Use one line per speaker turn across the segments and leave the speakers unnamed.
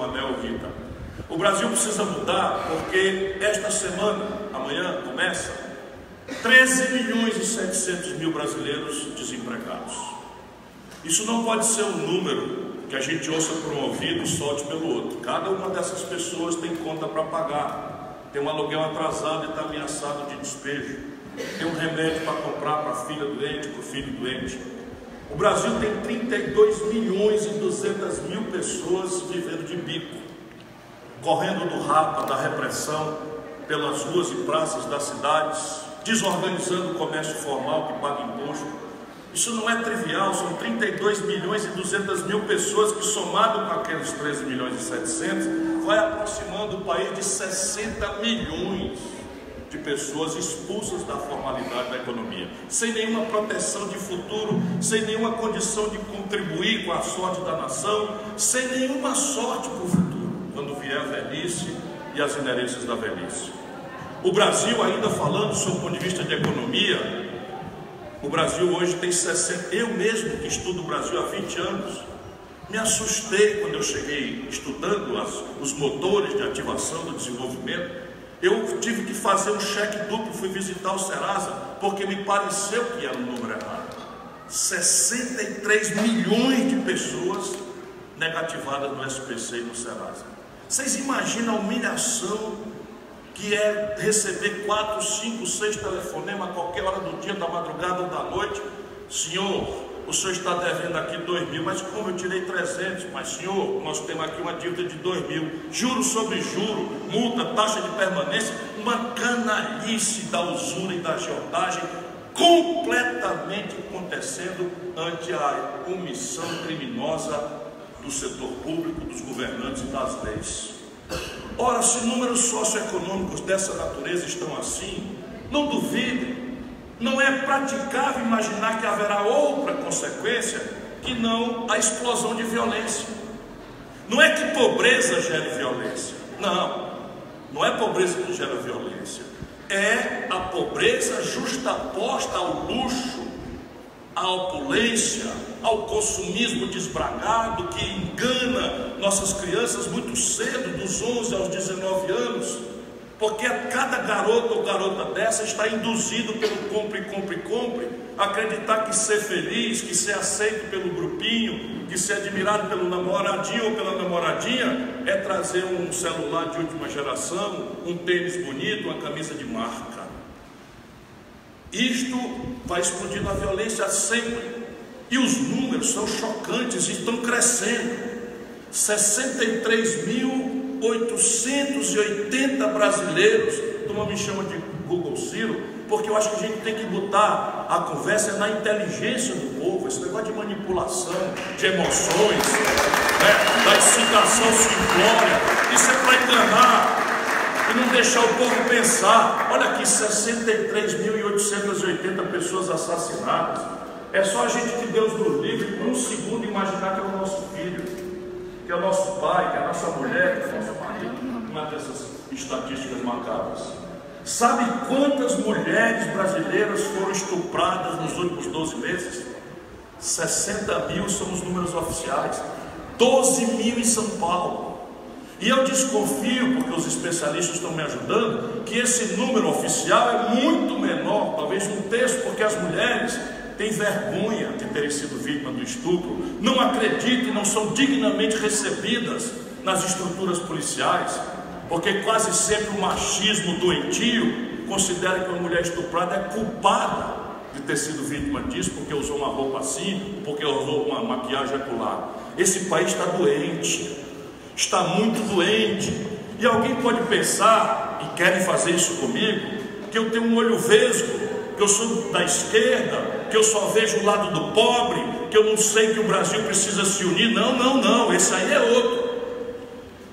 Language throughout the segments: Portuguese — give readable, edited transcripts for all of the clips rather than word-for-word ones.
Anel Rita. O Brasil precisa mudar porque esta semana, amanhã começa, 13.700.000 brasileiros desempregados. Isso não pode ser um número que a gente ouça por um ouvido e solte pelo outro. Cada uma dessas pessoas tem conta para pagar, tem um aluguel atrasado e está ameaçado de despejo, tem um remédio para comprar para a filha doente, para o filho doente. O Brasil tem 32.200.000 pessoas vivendo de bico, correndo do rapa da repressão pelas ruas e praças das cidades, desorganizando o comércio formal que paga imposto. Isso não é trivial, são 32.200.000 pessoas que, somado com aqueles 13.700.000, vai aproximando o país de 60 milhões de pessoas expulsas da formalidade da economia, sem nenhuma proteção de futuro, sem nenhuma condição de contribuir com a sorte da nação, sem nenhuma sorte para o futuro, quando vier a velhice e as inerências da velhice. O Brasil, ainda falando sob o ponto de vista de economia, o Brasil hoje tem 60... Eu mesmo, que estudo o Brasil há 20 anos, me assustei quando eu cheguei estudando os motores de ativação do desenvolvimento. Eu tive que fazer um cheque duplo, fui visitar o Serasa, porque me pareceu que era um número errado. 63 milhões de pessoas negativadas no SPC e no Serasa. Vocês imaginam a humilhação que é receber 4, 5, 6 telefonemas a qualquer hora do dia, da madrugada ou da noite? Senhor, o senhor está devendo aqui 2.000, mas como eu tirei 300? Mas senhor, nós temos aqui uma dívida de 2.000, juro sobre juro, multa, taxa de permanência, uma canalice da usura e da agiotagem completamente acontecendo ante a omissão criminosa do setor público, dos governantes e das leis. Ora, se números socioeconômicos dessa natureza estão assim, não duvidem, não é praticável imaginar que haverá outra consequência que não a explosão de violência. Não é que pobreza gere violência, não é pobreza que gera violência, é a pobreza justaposta ao luxo, à opulência, ao consumismo desbragado que engana nossas crianças muito cedo, dos 11 aos 19 anos, porque cada garoto ou garota dessa está induzido pelo compre, compre, compre, a acreditar que ser feliz, que ser aceito pelo grupinho, que ser admirado pelo namoradinho ou pela namoradinha é trazer um celular de última geração, um tênis bonito, uma camisa de marca. Isto vai explodir na violência sempre. E os números são chocantes e estão crescendo. 63.880 brasileiros. Turma me chama de Google Ciro, porque eu acho que a gente tem que botar a conversa na inteligência do povo. Esse negócio de manipulação, de emoções, da excitação simplória, isso é para enganar e não deixar o povo pensar. Olha aqui, 63.880 pessoas assassinadas. É só a gente que Deus nos livre por um segundo imaginar que é o nosso filho, que é o nosso pai, que é a nossa mulher, que é o nosso marido. Uma dessas estatísticas macabras. Sabe quantas mulheres brasileiras foram estupradas nos últimos 12 meses? 60.000 são os números oficiais, 12.000 em São Paulo. E eu desconfio, porque os especialistas estão me ajudando, que esse número oficial é muito menor, talvez um terço, porque as mulheres têm vergonha de terem sido vítimas do estupro, não acreditam e não são dignamente recebidas nas estruturas policiais, porque quase sempre o machismo doentio considera que uma mulher estuprada é culpada de ter sido vítima disso, porque usou uma roupa assim, porque usou uma maquiagem acolá. Esse país está doente, está muito doente, e alguém pode pensar, e querem fazer isso comigo, que eu tenho um olho vesgo, que eu sou da esquerda, que eu só vejo o lado do pobre, que eu não sei que o Brasil precisa se unir. Não, esse aí é outro.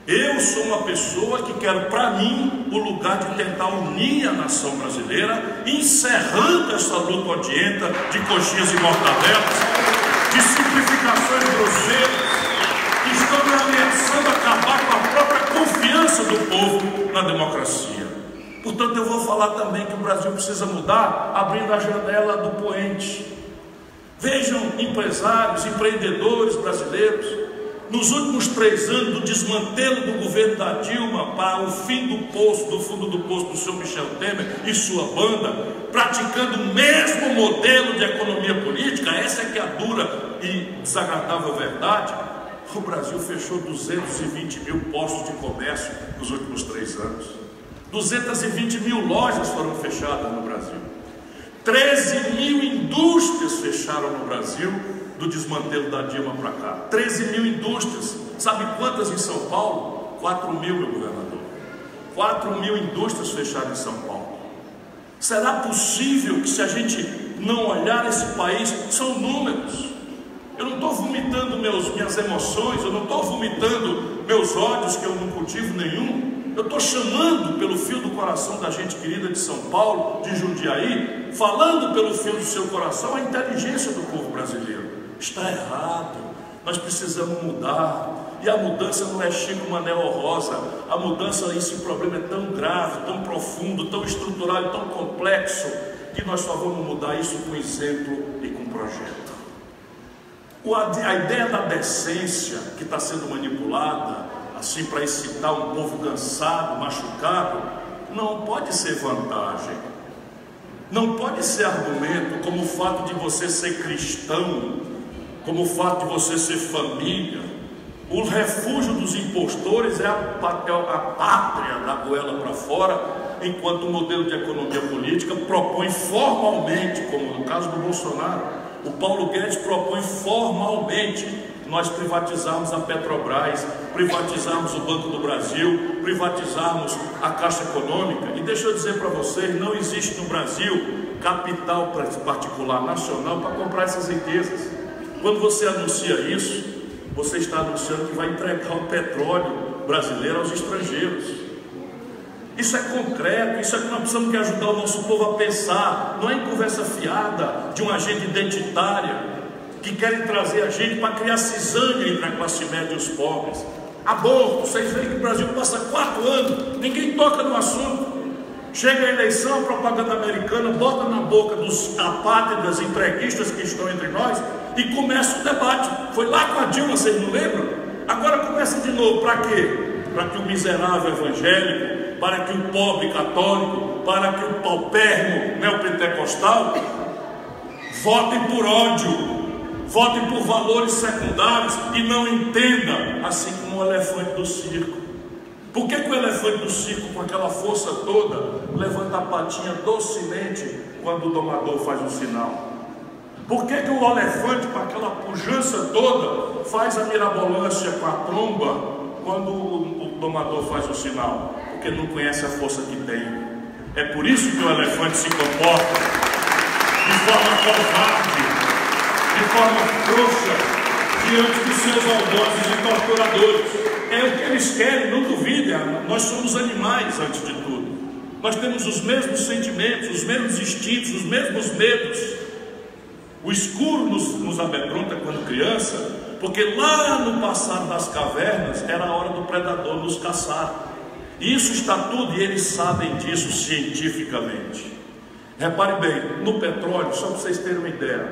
Eu sou uma pessoa que quero para mim o lugar de tentar unir a nação brasileira, encerrando essa luta odienta de coxinhas e mortadelas, de simplificações grosseiras, que estão ameaçando acabar com a própria confiança do povo na democracia. Portanto, eu vou falar também que o Brasil precisa mudar, abrindo a janela do poente. Vejam empresários, empreendedores brasileiros nos últimos 3 anos, do desmantelo do governo da Dilma para o fim do poço, do fundo do poço do senhor Michel Temer e sua banda, praticando o mesmo modelo de economia política, essa é que é a dura e desagradável verdade, o Brasil fechou 220 mil postos de comércio nos últimos 3 anos. 220 mil lojas foram fechadas no Brasil. 13 mil indústrias fecharam no Brasil do desmantelo da Dilma para cá. 13 mil indústrias. Sabe quantas em São Paulo? 4 mil, meu governador. 4 mil indústrias fecharam em São Paulo. Será possível que, se a gente não olhar esse país, são números. Eu não estou vomitando minhas emoções, eu não estou vomitando meus ódios, que eu não cultivo nenhum. Eu estou chamando pelo fio do coração da gente querida de São Paulo, de Jundiaí, falando pelo fio do seu coração a inteligência do povo brasileiro. Está errado, nós precisamos mudar. E a mudança não é Chico Manel ou Rosa. A mudança, esse problema é tão grave, tão profundo, tão estrutural e tão complexo, que nós só vamos mudar isso com exemplo e com projeto. A ideia da decência que está sendo manipulada, assim, para excitar um povo cansado, machucado, não pode ser vantagem, não pode ser argumento, como o fato de você ser cristão, como o fato de você ser família. O refúgio dos impostores é a pátria da goela para fora, enquanto o modelo de economia política propõe formalmente, como no caso do Bolsonaro, o Paulo Guedes propõe formalmente nós privatizarmos a Petrobras, privatizarmos o Banco do Brasil, privatizarmos a Caixa Econômica. E deixa eu dizer para vocês, não existe no Brasil capital particular nacional para comprar essas riquezas. Quando você anuncia isso, você está anunciando que vai entregar o petróleo brasileiro aos estrangeiros. Isso é concreto, isso é que nós precisamos ajudar o nosso povo a pensar. Não é em conversa fiada de uma agenda identitária que querem trazer a gente para criar cisânia entre a classe média e os pobres. Aborto, vocês veem que o Brasil passa 4 anos, ninguém toca no assunto. Chega a eleição, a propaganda americana bota na boca dos apátridas entreguistas que estão entre nós e começa o debate. Foi lá com a Dilma, vocês não lembram? Agora começa de novo, para quê? Para que o miserável evangélico, para que o pobre católico, para que o paupérrimo neopentecostal votem por ódio, votem por valores secundários e não entenda, assim como o elefante do circo. Por que o elefante do circo, com aquela força toda, levanta a patinha docemente quando o domador faz um sinal? Por que o elefante, com aquela pujança toda, faz a mirabolância com a tromba quando o domador faz o sinal? Porque não conhece a força que tem. É por isso que o elefante se comporta de forma covarde, de forma frouxa, diante dos seus algozes e torturadores. É o que eles querem, não duvidem. Nós somos animais antes de tudo. Nós temos os mesmos sentimentos, os mesmos instintos, os mesmos medos. O escuro nos amedronta quando criança, porque lá no passado das cavernas era a hora do predador nos caçar. Isso está tudo, e eles sabem disso cientificamente. Repare bem, no petróleo, só para vocês terem uma ideia,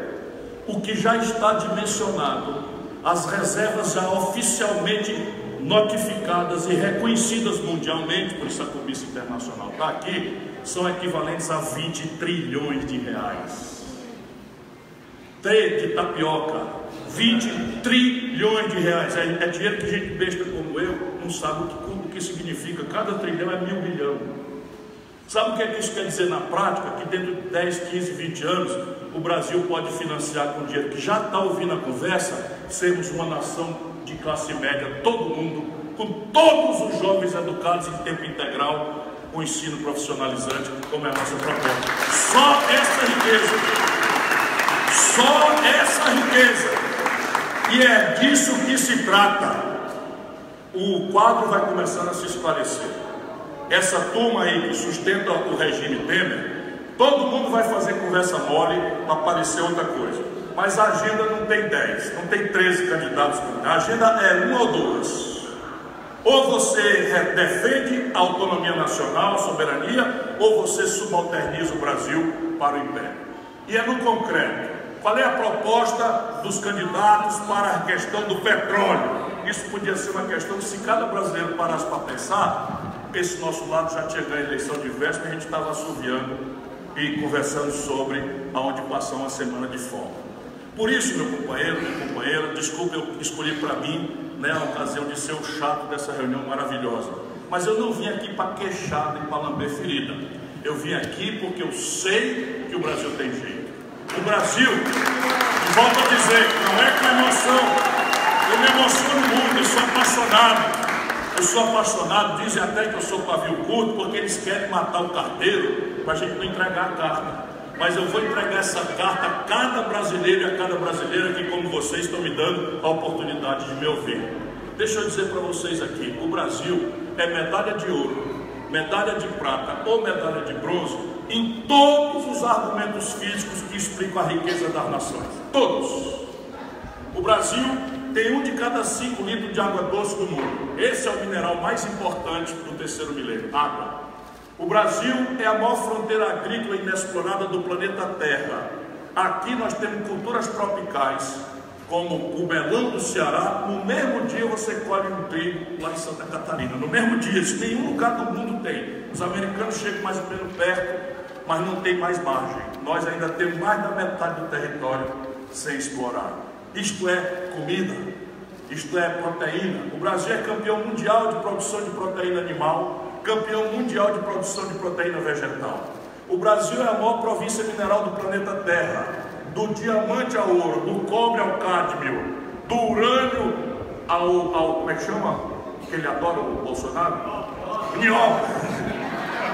o que já está dimensionado, as reservas já oficialmente notificadas e reconhecidas mundialmente, por isso a Comissão Internacional está aqui, são equivalentes a 20 trilhões de reais. De tapioca, 20 trilhões de reais. É dinheiro que gente besta como eu não sabe o que significa. Cada trilhão é 1.000 bilhão. Sabe o que é que isso quer dizer na prática? Que dentro de 10, 15, 20 anos o Brasil pode financiar com dinheiro que já está ouvindo a conversa, sermos uma nação de classe média, todo mundo, com todos os jovens educados em tempo integral, com ensino profissionalizante, como é a nossa proposta. Só essa riqueza. Só essa riqueza, e é disso que se trata. O quadro vai começando a se esclarecer. Essa turma aí que sustenta o regime Temer, todo mundo vai fazer conversa mole para aparecer outra coisa. Mas a agenda não tem 10, não tem 13 candidatos. A agenda é 1 ou 2. Ou você defende a autonomia nacional, a soberania, ou você subalterniza o Brasil para o império. E é no concreto. Qual é a proposta dos candidatos para a questão do petróleo? isso podia ser uma questão que, se cada brasileiro parasse para pensar, esse nosso lado já tinha ganho a eleição de véspera e a gente estava assoviando e conversando sobre aonde passar uma semana de folga. Por isso, meu companheiro, minha companheira, desculpa, eu escolhi para mim, né, a ocasião de ser o chato dessa reunião maravilhosa. Mas eu não vim aqui para queixar nem para lamber ferida. Eu vim aqui porque eu sei que o Brasil tem jeito. O Brasil, e volto a dizer, não é com emoção, eu me emociono muito, eu sou apaixonado. Eu sou apaixonado, dizem até que eu sou pavio curto, porque eles querem matar o carteiro para a gente não entregar a carta. Mas eu vou entregar essa carta a cada brasileiro e a cada brasileira que, como vocês, estão me dando a oportunidade de me ouvir. Deixa eu dizer para vocês aqui, o Brasil é medalha de ouro, medalha de prata ou medalha de bronze em todos os argumentos físicos que explicam a riqueza das nações. Todos. O Brasil tem 1 de cada 5 litros de água doce do mundo. Esse é o mineral mais importante do terceiro milênio, água. O Brasil é a maior fronteira agrícola inexplorada do planeta Terra. Aqui nós temos culturas tropicais, como o melão do Ceará. No mesmo dia você colhe um trigo lá em Santa Catarina. No mesmo dia, isso nenhum lugar do mundo tem. Os americanos chegam mais ou menos perto, mas não tem mais margem. Nós ainda temos mais da metade do território sem explorar. Isto é comida, isto é proteína. O Brasil é campeão mundial de produção de proteína animal, campeão mundial de produção de proteína vegetal. O Brasil é a maior província mineral do planeta Terra, do diamante ao ouro, do cobre ao cádmio, do urânio ao como é que chama? Que ele adora, o Bolsonaro? Minhoca.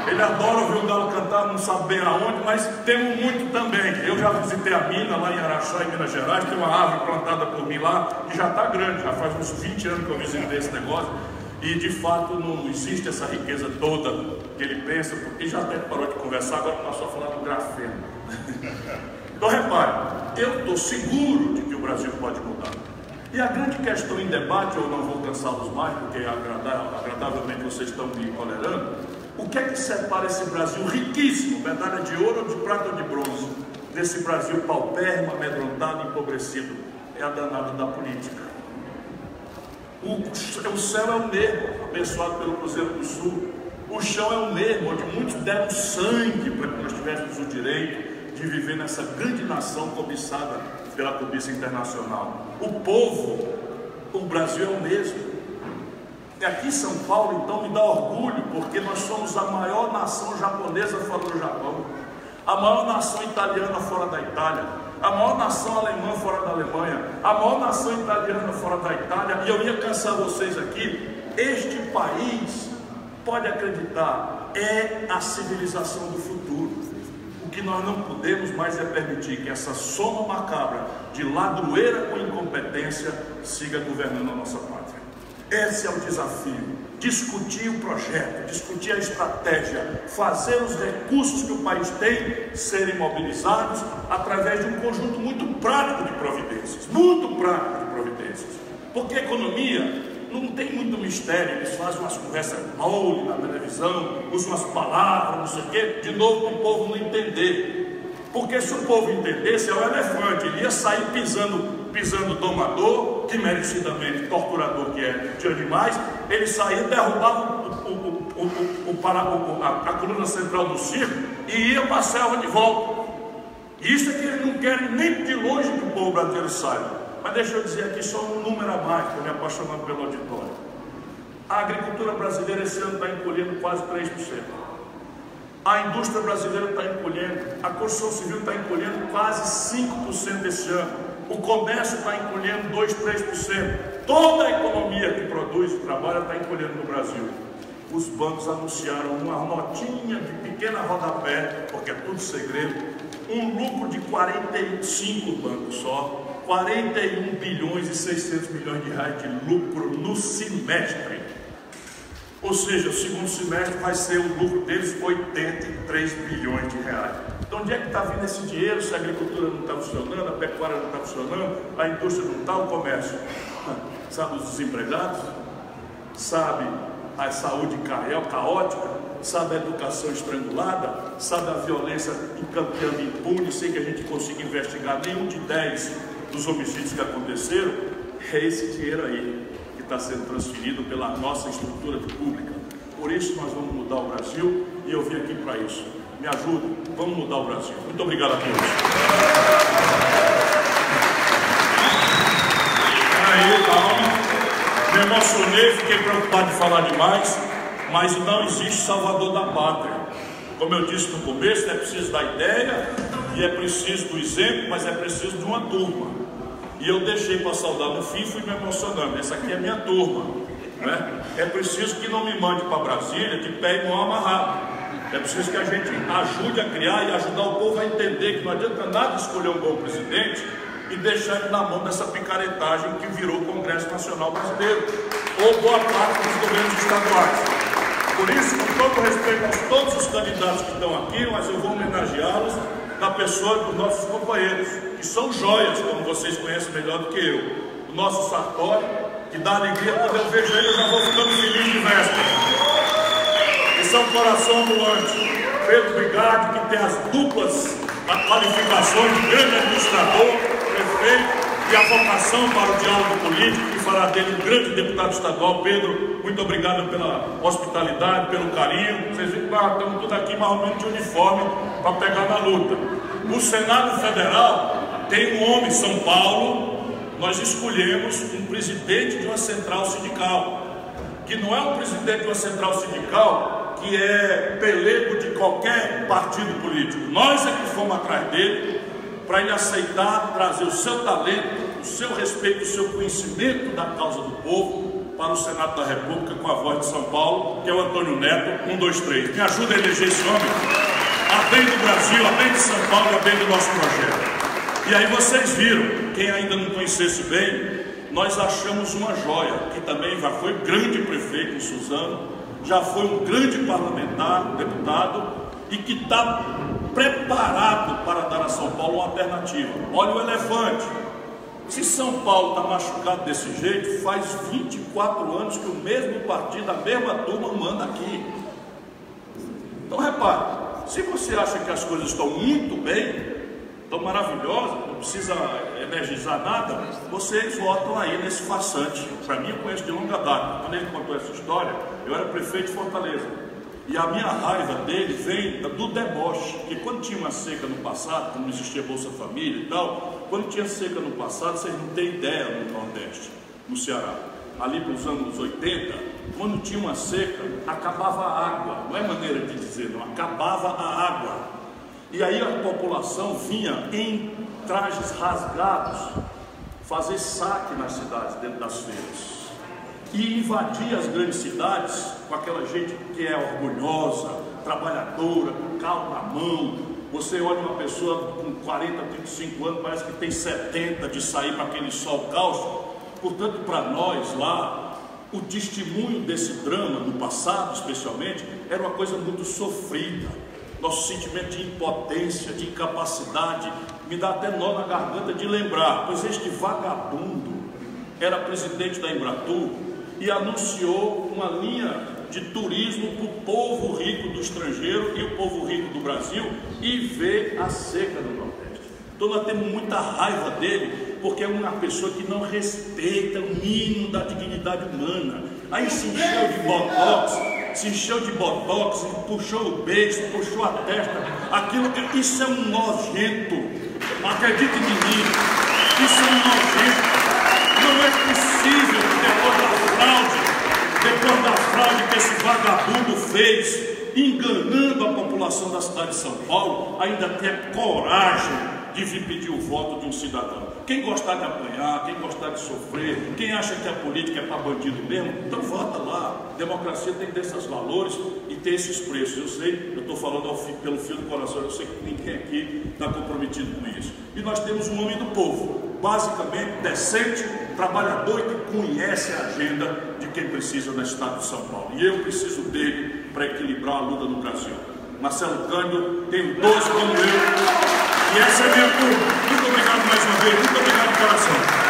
Ele adora ouvir o galo cantar, não sabe bem aonde, mas temos muito também. Eu já visitei a mina lá em Araxá, em Minas Gerais, tem uma árvore plantada por mim lá, que já está grande, já faz uns 20 anos que eu visitei esse negócio. E de fato não existe essa riqueza toda que ele pensa, porque já até parou de conversar, agora passou a falar do grafeno. Então repare, eu estou seguro de que o Brasil pode mudar. E a grande questão em debate, eu não vou cansá-los mais, porque agradavelmente vocês estão me tolerando, o que é que separa esse Brasil riquíssimo, medalha de ouro, de prata ou de bronze, desse Brasil paupérrimo, amedrontado, empobrecido? É a danada da política. O céu é o mesmo, abençoado pelo Cruzeiro do Sul. O chão é o mesmo, onde muitos deram sangue para que nós tivéssemos o direito de viver nessa grande nação cobiçada pela cobiça internacional. O povo, o Brasil é o mesmo. E aqui em São Paulo, então, me dá orgulho, porque nós somos a maior nação japonesa fora do Japão, a maior nação italiana fora da Itália, a maior nação alemã fora da Alemanha, a maior nação italiana fora da Itália. E eu ia cansar vocês aqui, este país, pode acreditar, é a civilização do futuro. O que nós não podemos mais é permitir que essa soma macabra de ladroeira com incompetência siga governando a nossa pátria. Esse é o desafio. Discutir o projeto, discutir a estratégia, fazer os recursos que o país tem serem mobilizados através de um conjunto muito prático de providências. Muito prático de providências. Porque a economia não tem muito mistério. Eles fazem umas conversas mole na televisão, usam umas palavras, não sei o quê, de novo para o povo não entender. Porque se o povo entendesse, é o elefante, ele ia sair pisando domador, que merecidamente torturador que é de animais, ele saía, derrubava a coluna central do circo e ia para a selva de volta. Isso é que eles não querem nem de longe que o povo brasileiro saiba. Mas deixa eu dizer aqui só um número a mais, estou me apaixonando pelo auditório. A agricultura brasileira esse ano está encolhendo quase 3%. A indústria brasileira está encolhendo, a construção civil está encolhendo quase 5% esse ano. O comércio está encolhendo 2, 3%. Toda a economia que produz e trabalha está encolhendo no Brasil. Os bancos anunciaram uma notinha de pequena rodapé, porque é tudo segredo, um lucro de 45 bancos só, 41 bilhões e 600 milhões de reais de lucro no semestre. Ou seja, o segundo semestre vai ser o lucro deles 83 bilhões de reais. Então onde é que está vindo esse dinheiro se a agricultura não está funcionando, a pecuária não está funcionando, a indústria não está, o comércio? Sabe os desempregados? Sabe a saúde caótica? Sabe a educação estrangulada? Sabe a violência campeando impune sem que a gente consiga investigar nenhum de 10 dos homicídios que aconteceram? É esse dinheiro aí que está sendo transferido pela nossa estrutura pública. Por isso nós vamos mudar o Brasil e eu vim aqui para isso. Me ajuda, vamos mudar o Brasil. Muito obrigado a todos. Aí, calma. Me emocionei, fiquei preocupado de falar demais, mas não existe salvador da pátria. Como eu disse no começo, é preciso da ideia e é preciso do exemplo, mas é preciso de uma turma. E eu deixei para saudar no fim, fui me emocionando. Essa aqui é a minha turma, né? É preciso que não me mande para Brasília de pé e mão amarrado. É preciso que a gente ajude a criar e ajudar o povo a entender que não adianta nada escolher um bom presidente e deixar ele na mão dessa picaretagem que virou o Congresso Nacional Brasileiro, ou boa parte dos governos estaduais. Por isso, com todo respeito a todos os candidatos que estão aqui, mas eu vou homenageá-los na pessoa dos nossos companheiros, que são joias, como vocês conhecem melhor do que eu. O nosso Sartori, que dá alegria quando eu vejo ele, eu já vou ficando feliz de véspera. E são coração ambulante. Pedro Bigardi, que tem as duplas qualificações de grande administrador, prefeito, e a vocação para o diálogo político, que fará dele um grande deputado estadual. Pedro, muito obrigado pela hospitalidade, pelo carinho. Vocês viram que estamos tudo aqui mais ou menos de uniforme para pegar na luta. O Senado Federal tem um homem, São Paulo. Nós escolhemos um presidente de uma central sindical, que não é um presidente de uma central sindical que é pelego de qualquer partido político. Nós é que fomos atrás dele para ele aceitar trazer o seu talento, o seu respeito, o seu conhecimento da causa do povo para o Senado da República com a voz de São Paulo, que é o Antônio Neto, 1, 2, 3. Me ajuda a eleger esse homem, a bem do Brasil, a bem de São Paulo e a bem do nosso projeto. E aí vocês viram, quem ainda não conhecesse bem, nós achamos uma joia, que também já foi grande prefeito em Suzano, já foi um grande parlamentar, deputado, e que está preparado para dar a São Paulo uma alternativa. Olha o elefante. Se São Paulo está machucado desse jeito, faz 24 anos que o mesmo partido, a mesma turma manda aqui. Então repare, se você acha que as coisas estão muito bem, estão maravilhosas, não precisa energizar nada, vocês votam aí nesse farsante. Para mim, eu conheço de longa data. Quando ele contou essa história, eu era prefeito de Fortaleza. E a minha raiva dele vem do deboche, porque quando tinha uma seca no passado, quando não existia Bolsa Família e tal, quando tinha seca no passado, vocês não têm ideia no Nordeste, no Ceará, ali pelos anos 80, quando tinha uma seca, acabava a água, não é maneira de dizer, não, acabava a água. E aí a população vinha em trajes rasgados fazer saque nas cidades, dentro das feiras. E invadir as grandes cidades com aquela gente que é orgulhosa, trabalhadora, com carro na mão. Você olha uma pessoa com 40, 35 anos, parece que tem 70 de sair para aquele sol cáustico. Portanto, para nós lá, o testemunho desse drama, no passado especialmente, era uma coisa muito sofrida. Nosso sentimento de impotência, de incapacidade, me dá até nó na garganta de lembrar, pois este vagabundo era presidente da Embratur e anunciou uma linha de turismo para o povo rico do estrangeiro e o povo rico do Brasil e ver a seca do Nordeste. Então nós temos muita raiva dele, porque é uma pessoa que não respeita o mínimo da dignidade humana. Aí se encheu de botox, puxou o beijo, puxou a testa, isso é um nojento, acredite em mim, isso é um nojento. Não é possível que depois da fraude que esse vagabundo fez, enganando a população da cidade de São Paulo, ainda tenha coragem de vir pedir o voto de um cidadão. Quem gostar de apanhar, quem gostar de sofrer, quem acha que a política é para bandido mesmo, então vota lá. Democracia tem desses valores e tem esses preços. Eu sei, eu estou falando pelo fio do coração, eu sei que ninguém aqui está comprometido com isso. E nós temos um homem do povo, basicamente decente, trabalhador e que conhece a agenda de quem precisa no estado de São Paulo. E eu preciso dele para equilibrar a luta no Brasil. Marcelo Cândido, tenho 12 como eu, e essa é a minha turma. Muito obrigado mais uma vez, muito obrigado de coração.